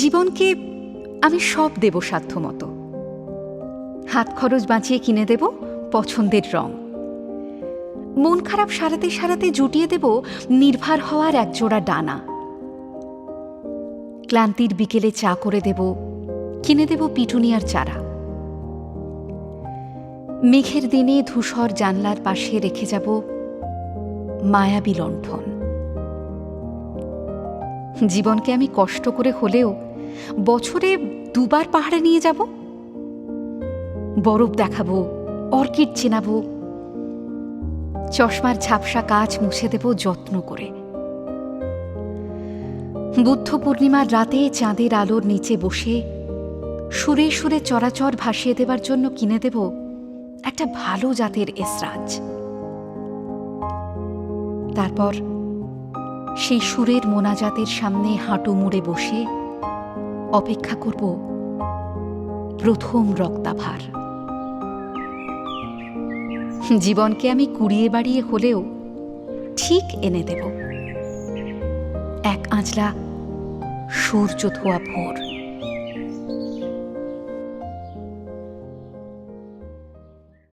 জীবনকে আমি সব দেব সাধ্যমতো। হাত খরচ বাঁচিয়ে কিনে দেব পছন্দের রং। মন খারাপ সারাতে সারাতে জুটিয়ে দেব নির্ভর হওয়ার একজোড়া ডানা। ক্লান্তির বিকেলে চা করে দেব, কিনে দেব পিটুনিয়ার চারা। মেঘের দিনে ধূসর জানলার পাশে রেখে যাব মায়াবী লণ্ঠন। জীবনকে আমি কষ্ট করে হলেও বছরে 2 বার পাহাড়ে নিয়ে যাব। বরফ দেখাবো, অর্কিড চেনাবো, চশমার ঝাপসা কাচ মুছে দেব যত্ন করে। বুদ্ধ পূর্ণিমার রাতে চাঁদের আলোর নিচে বসে সুরে সুরে চরাচর ভাসিয়ে দেবার জন্য কিনে দেব একটা ভালো জাতের এসরাজ। তারপর সেই সুরের মোনাজাতের সামনে হাঁটু মুড়ে বসে অপেক্ষা করব প্রথম রক্তাভার। জীবনকে আমি কুড়িয়ে বাড়িয়ে হলেও ঠিক এনে দেব এক আঁচলা সূর্য ধোয়া ভোর।